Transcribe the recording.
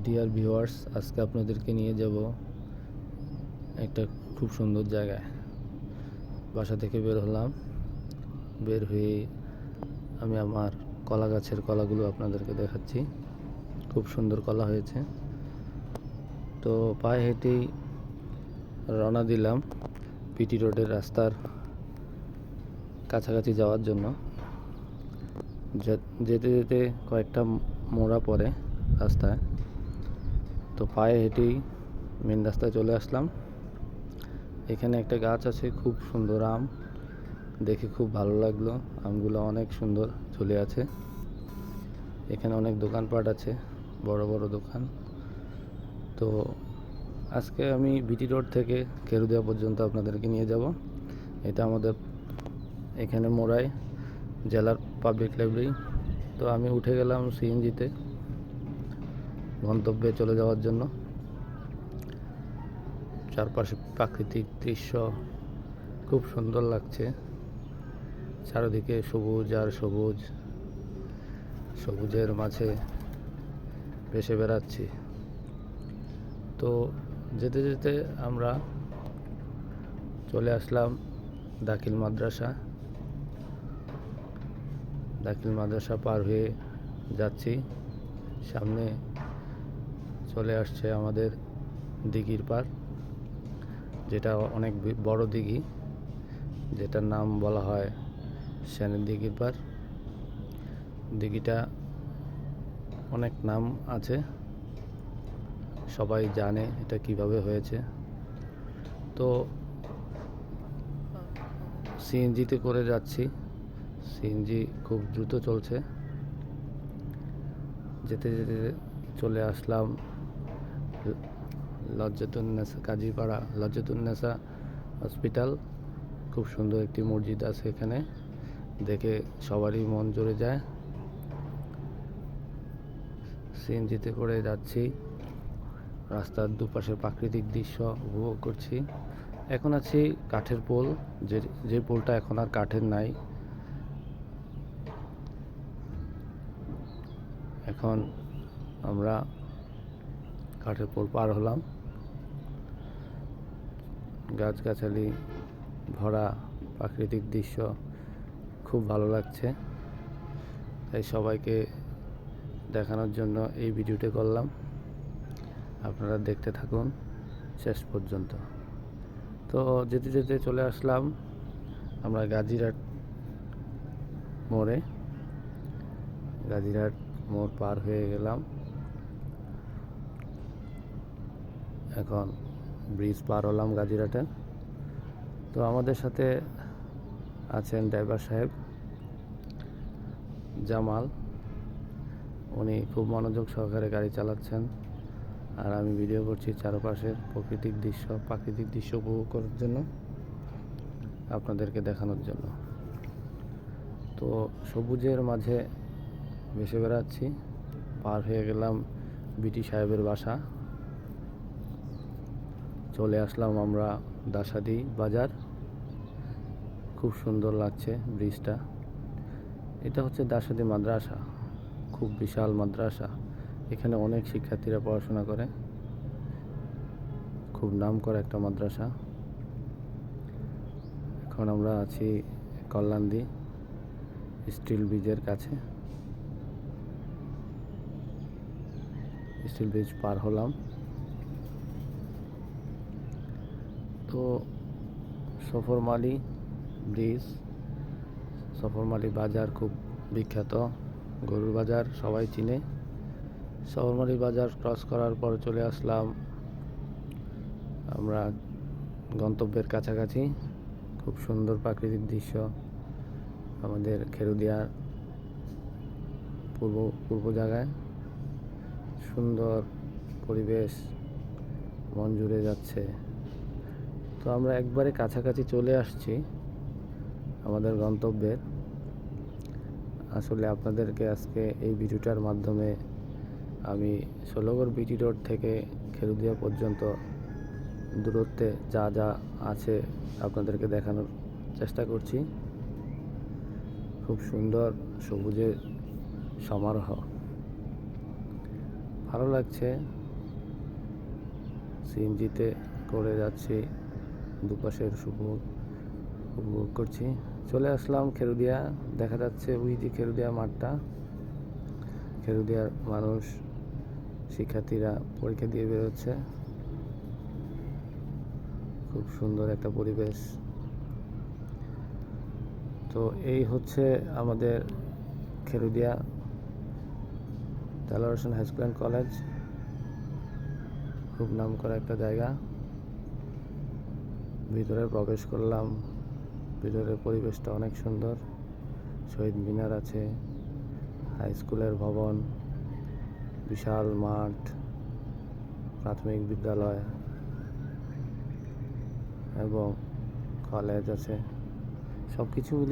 Dear viewers, আজকে আপনাদেরকে নিয়ে যাব একটা খুব সুন্দর জায়গায়। বাসা থেকে বের হলাম, বের হয়ে আমি আমার কলা গাছের কলাগুলো আপনাদেরকে দেখাচ্ছি। খুব সুন্দর কলা হয়েছে। তো পায়ে হেঁটেই রওনা দিলাম পিটি রোডের রাস্তার কাছাকাছি যাওয়ার জন্য। যেতে যেতে কয়েকটা মোড়া পড়ে রাস্তায়, তো পায়ে হেঁটেই মেন রাস্তায় চলে আসলাম। এখানে একটা গাছ আছে, খুব সুন্দর আম, দেখে খুব ভালো লাগলো। আমগুলো অনেক সুন্দর ঝুলে আছে। এখানে অনেক দোকানপাট আছে, বড় বড় দোকান। তো আজকে আমি বিটি রোড থেকে খেরুদিয়া পর্যন্ত আপনাদেরকে নিয়ে যাব। এটা আমাদের এখানে মোড়ায় জেলার পাবলিক লাইব্রেরি। তো আমি উঠে গেলাম সিএনজিতে গন্তব্যে চলে যাওয়ার জন্য। চারপাশে প্রাকৃতিক দৃশ্য খুব সুন্দর লাগছে। চারিদিকে সবুজ আর সবুজ, সবুজের মাঝে ভেসে বেড়াচ্ছি। তো যেতে যেতে আমরা চলে আসলাম দাখিল মাদ্রাসা। দাখিল মাদ্রাসা পার হয়ে যাচ্ছি, সামনে চলে আসছে আমাদের দিঘির পাড়, যেটা অনেক বড় দিঘি, যেটার নাম বলা হয় সেনের দিঘির পাড়। দিঘিটা অনেক নাম আছে, সবাই জানে এটা কিভাবে হয়েছে। তো সিএনজিতে করে যাচ্ছি, সিএনজি খুব দ্রুত চলছে। যেতে যেতে চলে আসলাম লজ্জাতুন্নেসা, কাজীপাড়া লজ্জাতুন্নেসা হসপিটাল। খুব সুন্দর একটি মসজিদ আছে এখানে, দেখে সবারই মন জুড়ে যায়। সিএনজিতে করে যাচ্ছি, রাস্তার দুপাশে প্রাকৃতিক দৃশ্য উপভোগ করছি। এখন আছি কাঠের পোল, যে পোলটা এখন আর কাঠের নাই। এখন আমরা কাঠের পোল পার হলাম। গাছগাছালি ভরা প্রাকৃতিক দৃশ্য খুব ভালো লাগছে, তাই সবাইকে দেখানোর জন্য এই ভিডিওটি করলাম। আপনারা দেখতে থাকুন শেষ পর্যন্ত। তো যেতে যেতে চলে আসলাম আমরা গাজীরহাট মোড়ে। গাজীরহাট মোড় পার হয়ে গেলাম, এখন ব্রিজ পার হলাম গাজীরহাটে। তো আমাদের সাথে আছেন ড্রাইভার সাহেব জামাল, উনি খুব মনোযোগ সহকারে গাড়ি চালাচ্ছেন, আর আমি ভিডিও করছি চারপাশের প্রাকৃতিক দৃশ্য উপভোগ করার জন্য, আপনাদেরকে দেখানোর জন্য। তো সবুজের মাঝে ভেসে বেড়াচ্ছি। পার হয়ে গেলাম বিটি সাহেবের বাসা, চলে আসলাম আমরা দাসাদি বাজার। খুব সুন্দর লাগছে ব্রিজটা। এটা হচ্ছে দাসাদি মাদ্রাসা, খুব বিশাল মাদ্রাসা। এখানে অনেক শিক্ষার্থীরা পড়াশোনা করে, খুব নামকরা একটা মাদ্রাসা। এখন আমরা আছি কল্যাণদী স্টিল ব্রিজের কাছে। স্টিল ব্রিজ পার হলাম। তো সফরমালী ব্রিজ, সফরমালী বাজার খুব বিখ্যাত, গরুর বাজার সবাই চিনে। সফরমালী বাজার ক্রস করার পর চলে আসলাম আমরা গন্তব্যের কাছাকাছি। খুব সুন্দর প্রাকৃতিক দৃশ্য, আমাদের খেরুদিয়ার পূর্ব জায়গায় সুন্দর পরিবেশ, মন জুড়ে যাচ্ছে। তো আমরা একবারে কাছাকাছি চলে আসছি আমাদের গন্তব্যের। আসলে আপনাদেরকে আজকে এই ভিডিওটার মাধ্যমে আমি ষোলগড় বিটি রোড থেকে খেরুদিয়া পর্যন্ত দূরত্বে যা যা আছে আপনাদেরকে দেখানোর চেষ্টা করছি। খুব সুন্দর সবুজের সমারোহ, ভালো লাগছে। সিএনজিতে করে যাচ্ছি, দুপাশের উপভোগ করছি। চলে আসলাম খেরুদিয়া। দেখা যাচ্ছে ওই যে খেরুদিয়া মাঠটা, খেরুদিয়ার মানুষ, শিক্ষার্থীরা পরীক্ষা দিয়ে বেরোচ্ছে। খুব সুন্দর একটা পরিবেশ। তো এই হচ্ছে আমাদের Kherudia Delwar Hossain high school and college. খুব নামকরা একটা জায়গা। ভিতরে প্রবেশ করলাম, ভিতরের পরিবেশটা অনেক সুন্দর। শহীদ মিনার আছে, হাই স্কুলের ভবন, বিশাল মাঠ, প্রাথমিক বিদ্যালয় এবং কলেজ আছে। সব কিছু মিলিয়ে